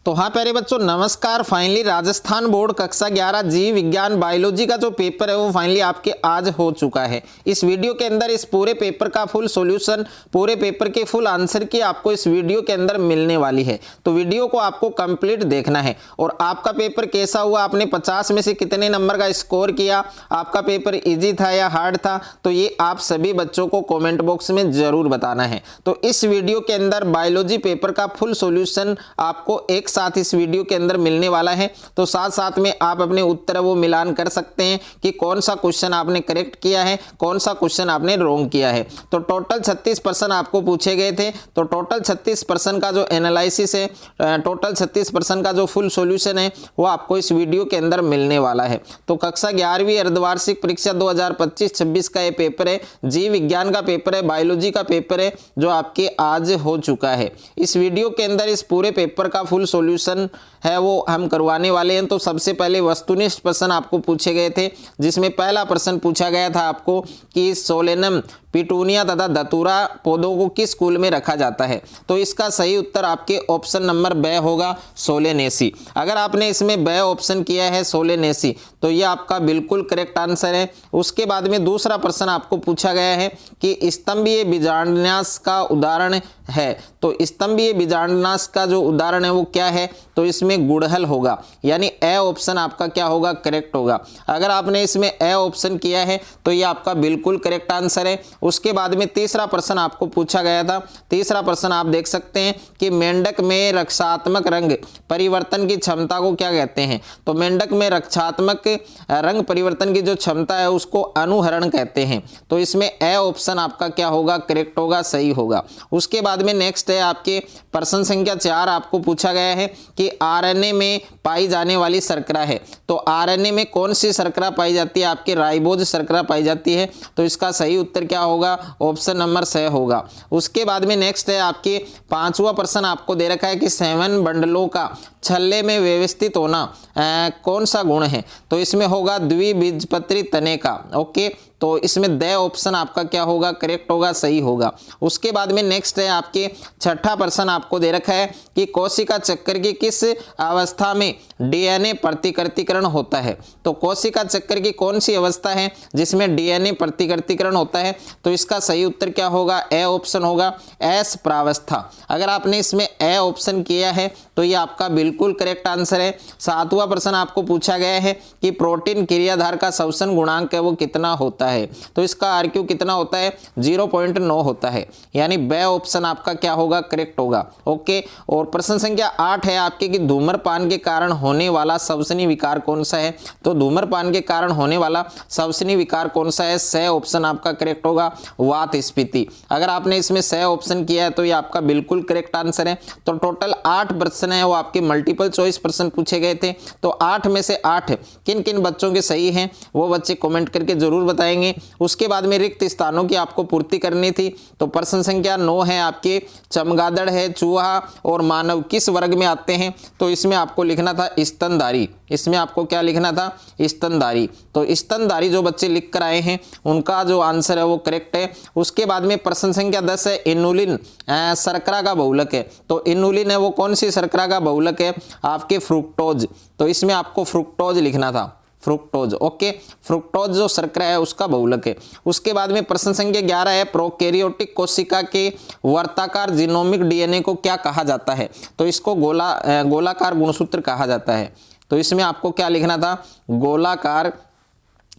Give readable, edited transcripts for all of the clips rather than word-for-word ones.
तो हाँ प्यारे बच्चों नमस्कार। फाइनली राजस्थान बोर्ड कक्षा 11 जीव विज्ञान बायोलॉजी का जो पेपर है वो फाइनली आपके आज हो चुका है। इस वीडियो के अंदर इस पूरे पेपर का फुल सॉल्यूशन, पूरे पेपर के फुल आंसर की आपको इस वीडियो के अंदर मिलने वाली है। तो वीडियो को आपको कंप्लीट देखना है। और आपका पेपर कैसा हुआ, आपने 50 में से कितने नंबर का स्कोर किया, आपका पेपर ईजी था या हार्ड था, तो ये आप सभी बच्चों को कॉमेंट बॉक्स में जरूर बताना है। तो इस वीडियो के अंदर बायोलॉजी पेपर का फुल सॉल्यूशन आपको एक साथ इस वीडियो के अंदर मिलने वाला है। तो साथ साथ में आप अपने उत्तर वो मिलान कर सकते हैं कि कौन सा क्वेश्चन आपने करेक्ट किया है, कौन सा क्वेश्चन आपने रॉन्ग किया है। तो टोटल 36 प्रश्न आपको पूछे गए थे। तो टोटल 36 प्रश्न का जो एनालिसिस है, टोटल 36 प्रश्न का जो फुल सॉल्यूशन है वो आपको इस वीडियो के अंदर मिलने वाला है। तो कक्षा 11वीं अर्धवार्षिक परीक्षा 2025-26 का ये पेपर है, जीव विज्ञान का पेपर है, बायोलॉजी का पेपर है, जो आपके आज हो चुका है। इस वीडियो के अंदर इस पूरे पेपर का फुल सॉल्यूशन है वो हम करवाने वाले हैं। तो सबसे पहले वस्तुनिष्ठ प्रश्न आपको पूछे गए थे, जिसमें पहला प्रश्न पूछा गया था आपको कि सोलेनम, पिटूनिया तथा धतूरा पौधों को किस कुल में रखा जाता है। तो इसका सही उत्तर आपके ऑप्शन नंबर ब होगा, सोलेनेसी। अगर आपने इसमें ब ऑप्शन किया है सोलेनेसी, तो ये आपका बिल्कुल करेक्ट आंसर है। उसके बाद में दूसरा प्रश्न आपको पूछा गया है कि स्तंभीय बीजांडनाश का उदाहरण है। तो स्तंभीय बीजांडनाश का जो उदाहरण है वो क्या है, तो इसमें गुड़हल होगा, यानी ए ऑप्शन आपका क्या होगा, करेक्ट होगा। अगर आपने इसमें ए ऑप्शन किया है तो ये आपका बिल्कुल करेक्ट आंसर है। उसके बाद में तीसरा प्रश्न आपको पूछा गया था। तीसरा प्रश्न आप देख सकते हैं कि मेंढक में रक्षात्मक रंग परिवर्तन की क्षमता को क्या कहते हैं। तो मेंढक में रक्षात्मक रंग परिवर्तन की जो क्षमता है उसको अनुहरण कहते हैं। तो इसमें ए ऑप्शन आपका क्या होगा, करेक्ट होगा, सही होगा। उसके बाद में नेक्स्ट है आपके प्रश्न संख्या 4 आपको पूछा गया है कि आरएनए में पाई जाने वाली शर्करा है। तो आरएनए में कौन सी शर्करा पाई जाती है, आपके राइबोज शर्करा पाई जाती है। तो इसका सही उत्तर क्या होगा, ऑप्शन नंबर स होगा। उसके बाद में नेक्स्ट है आपके 5वां प्रश्न आपको दे रखा है कि 7 बंडलों का छल्ले में व्यवस्थित होना कौन सा गुण है। तो इसमें होगा द्विबीजपत्री तने का। ओके, तो इसमें द ऑप्शन आपका क्या होगा, करेक्ट होगा, सही होगा। उसके बाद में नेक्स्ट है आपके 6ठा प्रश्न आपको दे रखा है कि कोशिका चक्कर की किस अवस्था में डीएनए प्रतिकृतिकरण होता है। तो कोशिका चक्कर की कौन सी अवस्था है जिसमें डीएनए प्रतिकृतिकरण होता है। तो इसका सही उत्तर क्या होगा, ए ऑप्शन होगा, एस प्रावस्था। अगर आपने इसमें ए ऑप्शन किया है तो ये आपका बिल्कुल करेक्ट आंसर है। 7वां प्रश्न आपको पूछा गया है कि प्रोटीन क्रियाधार का श्वसन गुणांक है वो कितना होता है। तो इसका आरक्यू कितना होता है, 0.9 होता है, यानी ब ऑप्शन आपका क्या होगा, करेक्ट होगा। ओके, और प्रश्न संख्या 8 है आपके कि धूम्रपान के कारण होने वाला श्वसनीय विकार कौन सा है। तो धूम्रपान के कारण होने वाला श्वसनीय विकार कौन सा है, स ऑप्शन आपका करेक्ट होगा, वात स्फीति। अगर आपने इसमें स ऑप्शन किया है तो ये आपका बिल्कुल करेक्ट आंसर है। तो टोटल 8 प्रश्न है वो आपके मल्टीपल चॉइस प्रश्न पूछे गए थे। तो 8 में से 8 किन किन बच्चों के सही हैं वो बच्चे कमेंट करके जरूर बताएंगे। उसके बाद में रिक्त स्थानों की आपको पूर्ति करनी थी। तो प्रश्न संख्या 9 है आपके चमगादड़ है, चूहा और मानव किस वर्ग में आते हैं। तो इसमें आपको लिखना था स्तनधारी। इसमें आपको क्या लिखना था, स्तनधारी। तो स्तनधारी जो बच्चे लिख कर आए हैं उनका जो आंसर है वो करेक्ट है। उसके बाद में प्रश्न संख्या 10 है इनुलिन शर्करा का बहुलक है। तो इनुलिन है वो कौन सी शर्करा का बहुलक है, आपके फ्रुक्टोज। तो इसमें आपको फ्रुक्टोज लिखना था, फ्रुक्टोज। ओके, फ्रुक्टोज जो शर्करा है उसका बहुलक है। उसके बाद में प्रश्न संख्या 11 है प्रोकैरियोटिक कोशिका के वर्ताकार जीनोमिक डीएनए को क्या कहा जाता है। तो इसको गोलाकार गुणसूत्र कहा जाता है। तो इसमें आपको क्या लिखना था, गोलाकार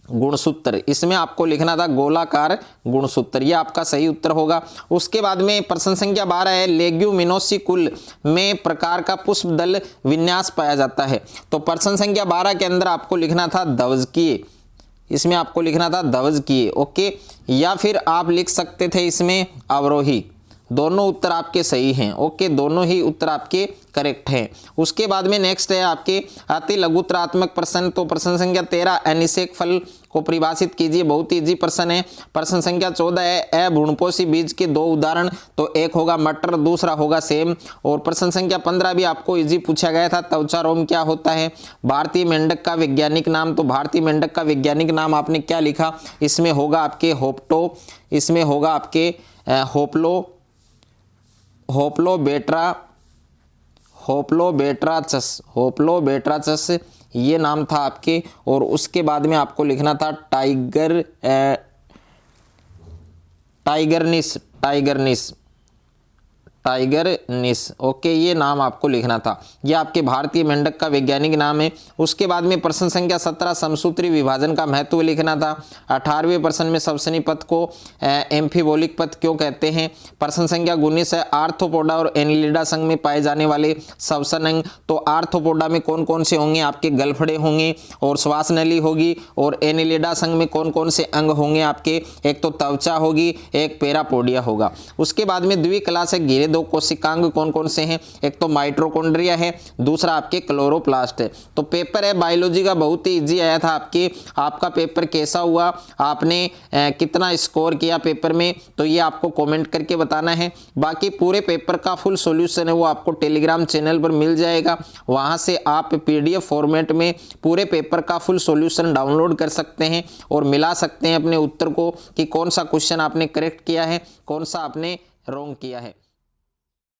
गुणसूत्र। इसमेे आपको लिखना था गोलाकार गुणसूत्र, ये आपका सही उत्तर होगा। उसके बाद में प्रश्न संख्या 12 है लेग्यूमिनोसी कुल में प्रकार का पुष्प दल विन्यास पाया जाता है। तो प्रश्न संख्या 12 के अंदर आपको लिखना था ध्वजकीय। इसमें आपको लिखना था ध्वजकीय। ओके, या फिर आप लिख सकते थे इसमें अवरोही। दोनों उत्तर आपके सही हैं। ओके, दोनों ही उत्तर आपके करेक्ट हैं। उसके बाद में नेक्स्ट है आपके अति लघुत्रात्मक प्रश्न। तो प्रश्न संख्या 13 अनिषेक फल को परिभाषित कीजिए, बहुत इजी प्रश्न है। प्रश्न संख्या 14 है अभ्रूणपोषी बीज के 2 उदाहरण। तो एक होगा मटर, दूसरा होगा सेम। और प्रश्न संख्या 15 भी आपको इजी पूछा गया था, त्वचारोम क्या होता है। भारतीय मेंढक का वैज्ञानिक नाम। तो भारतीय मेंढक का वैज्ञानिक नाम आपने क्या लिखा, इसमें होगा आपके होप्टो, इसमें होगा आपके होप्लो बेट्रा होप्लोबेट्राचस ये नाम था आपके। और उसके बाद में आपको लिखना था टाइगरनिस। ओके, ये नाम आपको लिखना था। ये आपके भारतीय मेंढक का वैज्ञानिक नाम है। उसके बाद में प्रश्न संख्या 17 समसूत्री विभाजन का महत्व लिखना था। 18वें प्रश्न में सस्तनी पथ को एम्फीबोलिक पथ क्यों कहते हैं। प्रश्न संख्या 19 है आर्थ्रोपोडा और एनिलिडा संघ में पाए जाने वाले श्वसन अंग। तो आर्थ्रोपोडा में कौन कौन से होंगे, आपके गलफड़े होंगे और श्वास नली होगी। और एनिलिडा संघ में कौन कौन से अंग होंगे आपके, एक तो त्वचा होगी, एक पैरापोडिया होगा। उसके बाद में द्विकला से घिरे दो कोशिकांग कौन कौन से हैं, एक तो माइटोकॉन्ड्रिया है, दूसरा आपके क्लोरोप्लास्ट है। तो पेपर है बायोलॉजी का बहुत ही इजी आया था आपका पेपर कैसा हुआ, आपने कितना स्कोर किया पेपर में, तो ये आपको कमेंट करके बताना है। बाकी पूरे पेपर का फुल सॉल्यूशन है वो आपको टेलीग्राम चैनल पर मिल जाएगा। वहां से आप पीडीएफ फॉर्मेट में पूरे पेपर का फुल सॉल्यूशन डाउनलोड कर सकते हैं और मिला सकते हैं अपने उत्तर को कि कौन सा क्वेश्चन आपने करेक्ट किया है, कौन सा आपने रॉन्ग किया है।